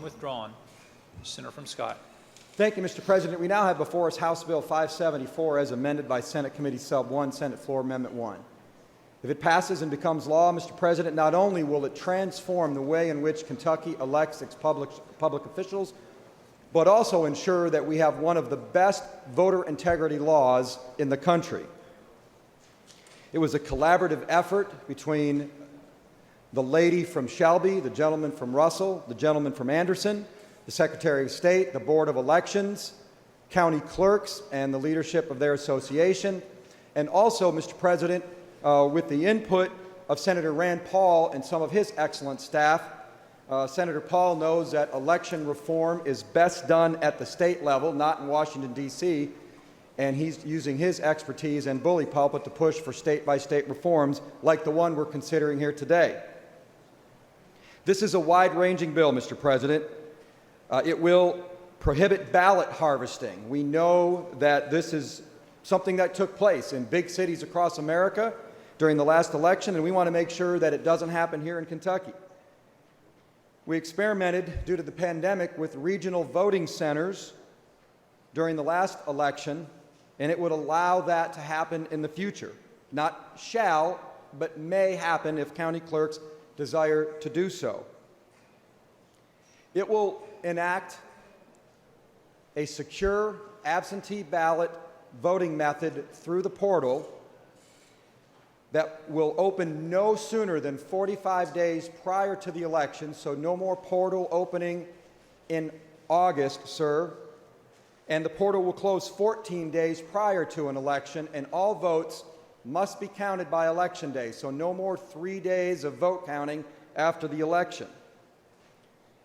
withdrawn. Senator from Scott. Thank you, Mr. President. We now have before us House Bill 574 as amended by Senate Committee Sub 1, Senate Floor Amendment 1. If it passes and becomes law, Mr. President, not only will it transform the way in which Kentucky elects its public officials, but also ensure that we have one of the best voter integrity laws in the country. It was a collaborative effort between the lady from Shelby, the gentleman from Russell, the gentleman from Anderson, the Secretary of State, the Board of Elections, county clerks, and the leadership of their association, and also, Mr. President, with the input of Senator Rand Paul and some of his excellent staff. Senator Paul knows that election reform is best done at the state level, not in Washington, D.C., and he's using his expertise and bully pulpit to push for state-by-state reforms like the one we're considering here today. This is a wide-ranging bill, Mr. President. It will prohibit ballot harvesting. We know that this is something that took place in big cities across America during the last election, and we want to make sure that it doesn't happen here in Kentucky. We experimented, due to the pandemic, with regional voting centers during the last election, and it would allow that to happen in the future. Not shall, but may happen if county clerks desire to do so. It will enact a secure absentee ballot voting method through the portal that will open no sooner than 45 days prior to the election, so no more portal opening in August, sir. And the portal will close 14 days prior to an election, and all votes must be counted by Election Day, so no more 3 days of vote counting after the election.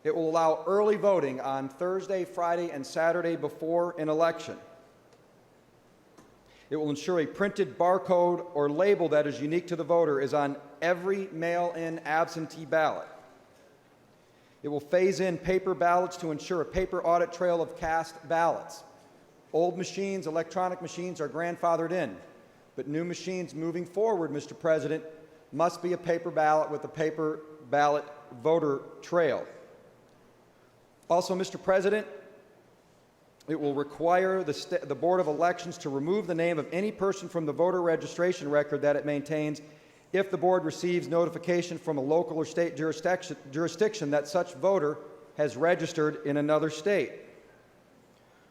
It will allow early voting on Thursday, Friday, and Saturday before an election. It will ensure a printed barcode or label that is unique to the voter is on every mail-in absentee ballot. It will phase in paper ballots to ensure a paper audit trail of cast ballots. Old machines, electronic machines, are grandfathered in, but new machines moving forward, Mr. President, must be a paper ballot with a paper ballot voter trail. Also, Mr. President, it will require the Board of Elections to remove the name of any person from the voter registration record that it maintains if the board receives notification from a local or state jurisdiction that such voter has registered in another state.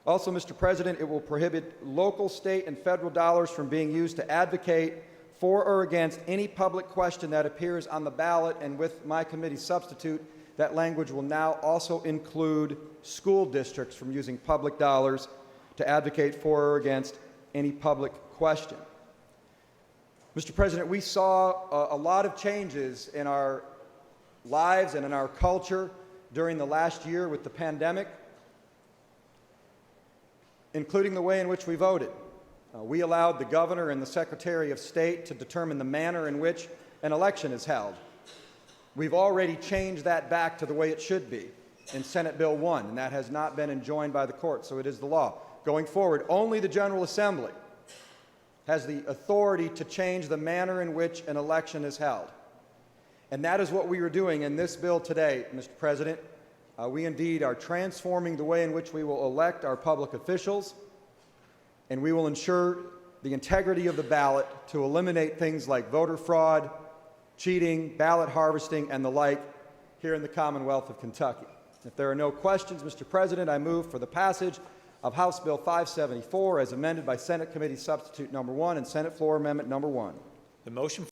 Also, Mr. President, it will prohibit local, state, and federal dollars from being used to advocate for or against any public question that appears on the ballot, and with my committee substitute, that language will now also include school districts from using public dollars to advocate for or against any public question. Mr. President, we saw a lot of changes in our lives and in our culture during the last year with the pandemic, including the way in which we voted. We allowed the governor and the Secretary of State to determine the manner in which an election is held. We've already changed that back to the way it should be in Senate Bill 1, and that has not been enjoined by the court, so it is the law. Going forward, only the General Assembly has the authority to change the manner in which an election is held. And that is what we are doing in this bill today, Mr. President. We indeed are transforming the way in which we will elect our public officials, and we will ensure the integrity of the ballot to eliminate things like voter fraud, cheating, ballot harvesting, and the like here in the Commonwealth of Kentucky. If there are no questions, Mr. President, I move for the passage of House Bill 574 as amended by Senate Committee Substitute Number 1 and Senate Floor Amendment Number 1. The motion